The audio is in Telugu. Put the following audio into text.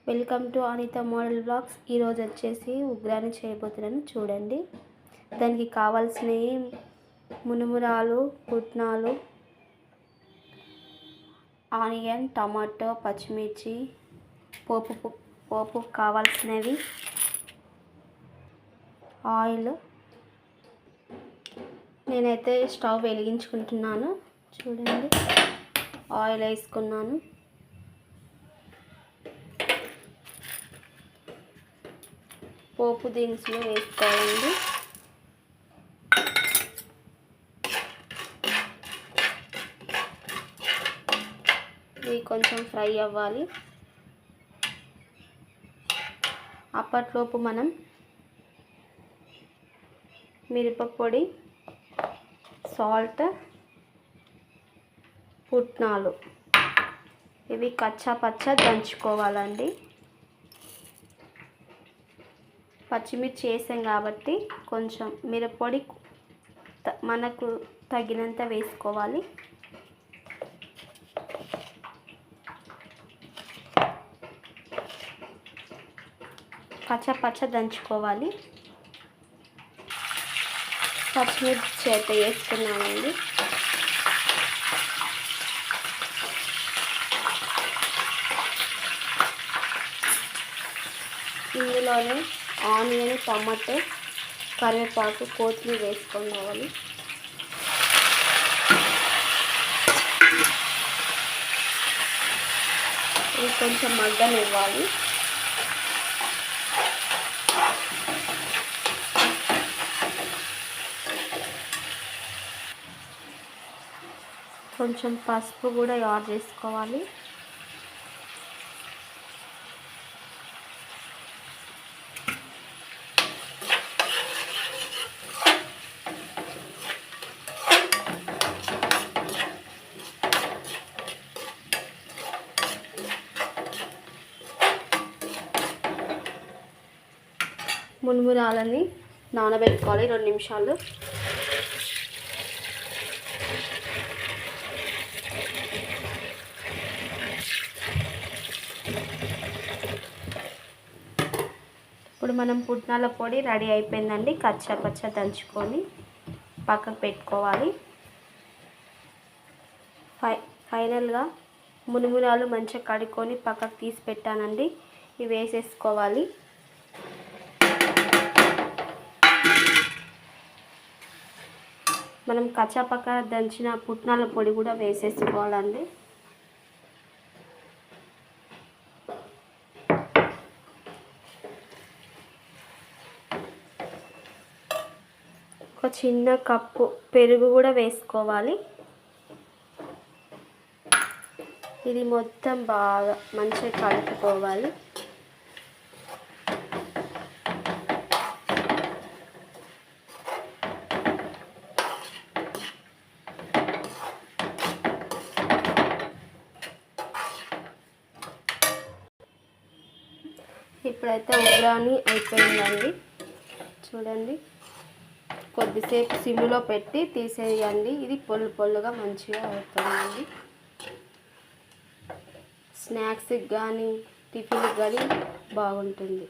Welcome to Anitha model blogs. ఈరోజు వచ్చేసి ఉగ్రాని చేయబోతున్నాను, చూడండి. దానికి కావాల్సినవి మునుమురాలు, పుట్నాలు, ఆనియన్, టమాటో, పచ్చిమిర్చి, పోపు కావాల్సినవి, ఆయిల్. నేనైతే స్టవ్ వెలిగించుకుంటున్నాను, చూడండి. ఆయిల్ వేసుకున్నాను. పోపు దినుసులు వేసుకోవాలండి. ఇవి కొంచెం ఫ్రై అవ్వాలి. అప్పట్లోపు మనం మిరపపొడి, సాల్ట్, పుట్నాలు ఇవి కచ్చా పచ్చా దంచుకోవాలండి. పచ్చిమిర్చి వేసాం కాబట్టి కొంచెం మిరప్పొడి మనకు తగినంత వేసుకోవాలి. పచ్చ దంచుకోవాలి. పచ్చిమిర్చి అయితే వేసుకున్నామండి. ఇందులోనే ఆనియన్, టమాటో, కరివేపాకు, కొత్తిమీర వేసుకోవాలి. ఇది కొంచెం మగ్గనివ్వాలి. కొంచెం పసుపు కూడా యాడ్ చేసుకోవాలి. మునుమురాలని నానబెట్టుకోవాలి 2 నిమిషాలు. ఇప్పుడు మనం పుట్నాల పొడి రెడీ అయిపోయిందండి. కచ్చా పచ్చా దంచుకొని పక్కకు పెట్టుకోవాలి. ఫైనల్గా మునుమురాలు మంచిగా కడుక్కొని పక్కకు తీసి పెట్టానండి. ఇవి వేసేసుకోవాలి. మనం కచ్చాపక్క దంచిన పుట్నాల పొడి కూడా వేసేసుకోవాలండి. ఒక చిన్న కప్పు పెరుగు కూడా వేసుకోవాలి. ఇది మొత్తం బాగా మంచిగా కలుపుకోవాలి. ఇప్పుడైతే ఉగ్రాని అయిపోయిందండి, చూడండి. కొద్దిసేపు సిమ్లో పెట్టి తీసేయండి. ఇది పొల్లుగా మంచిగా అవుతుందండి. స్నాక్స్కి కానీ టిఫిన్కి కానీ బాగుంటుంది.